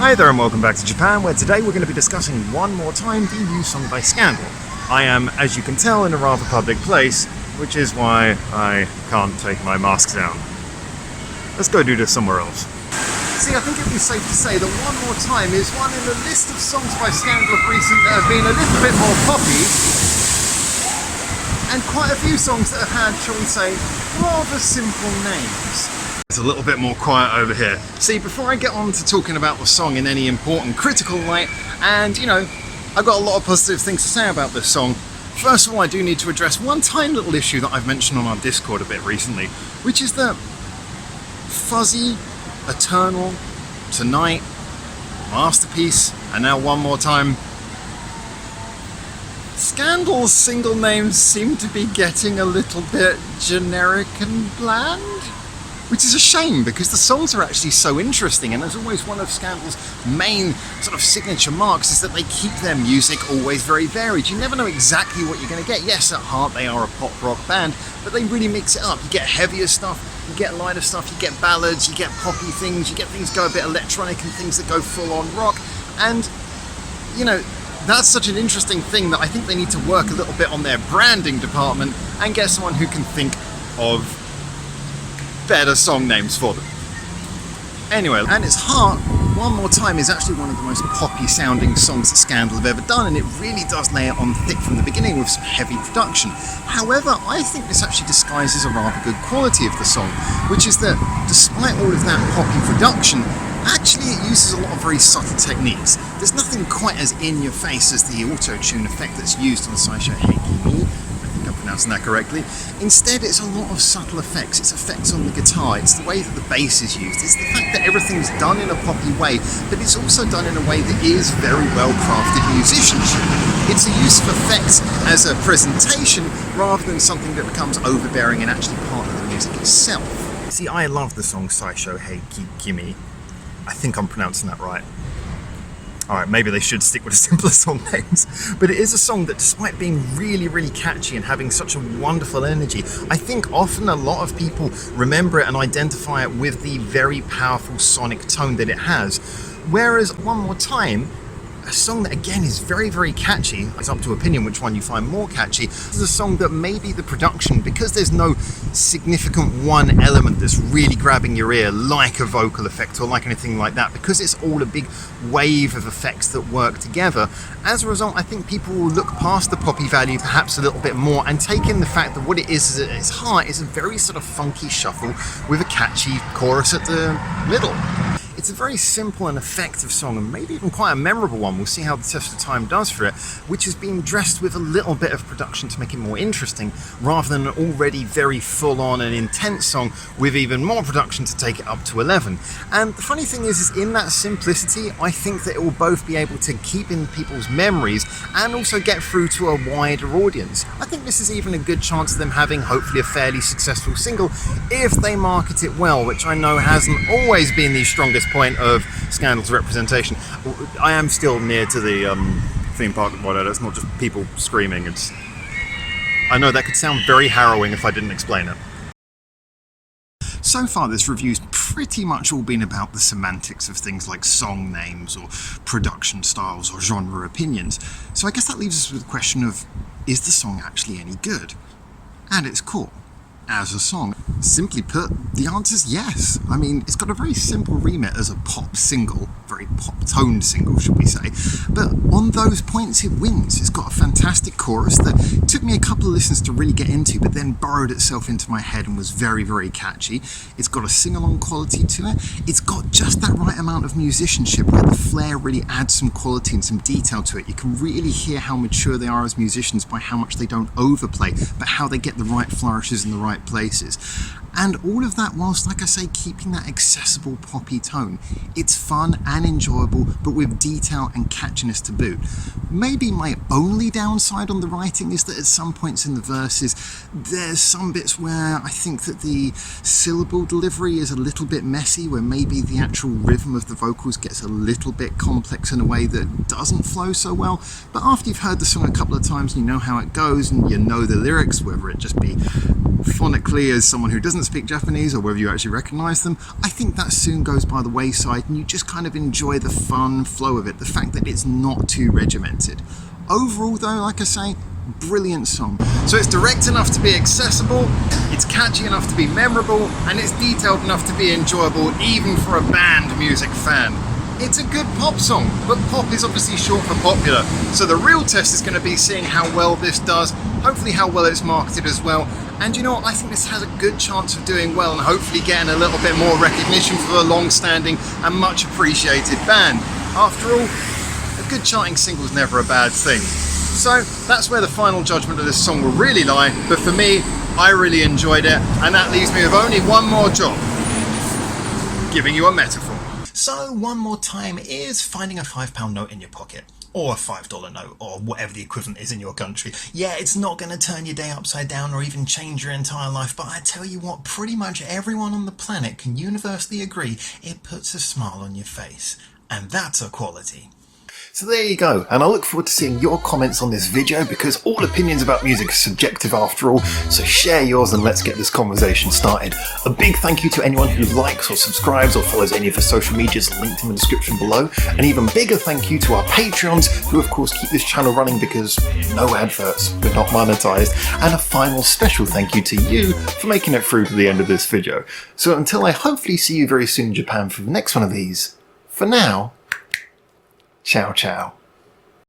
Hi there and welcome back to Japan, where today we're going to be discussing one more time the new song by Scandal. I am, as you can tell, in a rather public place, which is why I can't take my mask down. Let's go do this somewhere else. See, I think it'd be safe to say that One More Time is one in the list of songs by Scandal of recent that have been a little bit more poppy, and quite a few songs that have had, shall we say, rather simple names. It's a little bit more quiet over here. See, before I get on to talking about the song in any important critical light, and I've got a lot of positive things to say about this song, first of all I do need to address one tiny little issue that I've mentioned on our Discord a bit recently, which is that Fuzzy, Eternal, Tonight, Masterpiece, and now One More Time, Scandal's single names seem to be getting a little bit generic and bland. Which is a shame, because the songs are actually so interesting, and as always one of Scandal's main sort of signature marks is that they keep their music always very varied. You never know exactly what you're going to get. Yes, at heart they are a pop rock band, but they really mix it up. You get heavier stuff, you get lighter stuff, you get ballads, you get poppy things, you get things that go a bit electronic and things that go full on rock, and that's such an interesting thing that I think they need to work a little bit on their branding department and get someone who can think of better song names for them. Anyway, at its heart, One More Time is actually one of the most poppy sounding songs that Scandal have ever done, and it really does lay it on thick from the beginning with some heavy production. However, I think this actually disguises a rather good quality of the song, which is that despite all of that poppy production, actually it uses a lot of very subtle techniques. There's nothing quite as in your face as the auto-tune effect that's used on Saisho Heiki. Pronouncing that correctly. Instead, it's a lot of subtle effects. It's effects on the guitar, it's the way that the bass is used, it's the fact that everything's done in a poppy way, but it's also done in a way that is very well crafted musicianship. It's a use of effects as a presentation rather than something that becomes overbearing and actually part of the music itself. See, I love the song Saisho Heiki Kimi. I think I'm pronouncing that right. Alright, maybe they should stick with the simpler song names, but it is a song that, despite being really, really catchy and having such a wonderful energy, I think often a lot of people remember it and identify it with the very powerful sonic tone that it has. Whereas One More Time, a song that again is very, very catchy, it's up to opinion which one you find more catchy, is a song that maybe the production, because there's no significant one element that's really grabbing your ear like a vocal effect or like anything like that, because it's all a big wave of effects that work together, as a result I think people will look past the poppy value perhaps a little bit more and take in the fact that what it is at its heart is a very sort of funky shuffle with a catchy chorus at the middle. It's a very simple and effective song, and maybe even quite a memorable one. We'll see how the test of time does for it, which has been dressed with a little bit of production to make it more interesting, rather than an already very full-on and intense song with even more production to take it up to 11. And the funny thing is in that simplicity, I think that it will both be able to keep in people's memories and also get through to a wider audience. I think this is even a good chance of them having hopefully a fairly successful single if they market it well, which I know hasn't always been the strongest point of Scandal's representation. I am still near to the theme park at Modo. It's not just people screaming. I know that could sound very harrowing if I didn't explain it. So far this review's pretty much all been about the semantics of things like song names or production styles or genre opinions. So I guess that leaves us with the question of, is the song actually any good? At its core, as a song, simply put, the answer is yes. I mean, it's got a very simple remit as a pop single, very pop-toned single, should we say, but on those points it wins. It's got a fantastic chorus that took me a couple of listens to really get into, but then burrowed itself into my head and was very, very catchy. It's got a sing-along quality to it. It's got just that right amount of musicianship where the flair really adds some quality and some detail to it. You can really hear how mature they are as musicians by how much they don't overplay, but how they get the right flourishes in the right places. And all of that whilst, like I say, keeping that accessible poppy tone. It's fun and enjoyable, but with detail and catchiness to boot. Maybe my only downside on the writing is that at some points in the verses, there's some bits where I think that the syllable delivery is a little bit messy, where maybe the actual rhythm of the vocals gets a little bit complex in a way that doesn't flow so well. But after you've heard the song a couple of times and you know how it goes and you know the lyrics, whether it just be phonically as someone who doesn't speak Japanese, or whether you actually recognize them, I think that soon goes by the wayside and you just kind of enjoy the fun flow of it, the fact that it's not too regimented. Overall though, like I say, brilliant song. So it's direct enough to be accessible, it's catchy enough to be memorable, and it's detailed enough to be enjoyable even for a band music fan. It's a good pop song, but pop is obviously short for popular, so the real test is going to be seeing how well this does, hopefully how well it's marketed as well, and you know what, I think this has a good chance of doing well and hopefully getting a little bit more recognition for a long-standing and much appreciated band. After all, a good charting single is never a bad thing. So that's where the final judgment of this song will really lie, but for me, I really enjoyed it, and that leaves me with only one more job: giving you a metaphor. So one more time is finding a £5 note in your pocket, or a $5 note, or whatever the equivalent is in your country. Yeah, it's not going to turn your day upside down or even change your entire life, but I tell you what, pretty much everyone on the planet can universally agree it puts a smile on your face, and that's a quality. So there you go, and I look forward to seeing your comments on this video, because all opinions about music are subjective after all, so share yours and let's get this conversation started. A big thank you to anyone who likes or subscribes or follows any of the social medias linked in the description below. An even bigger thank you to our Patreons, who of course keep this channel running because no adverts, we're not monetized. And a final special thank you to you for making it through to the end of this video. So until I hopefully see you very soon in Japan for the next one of these, for now, ciao ciao.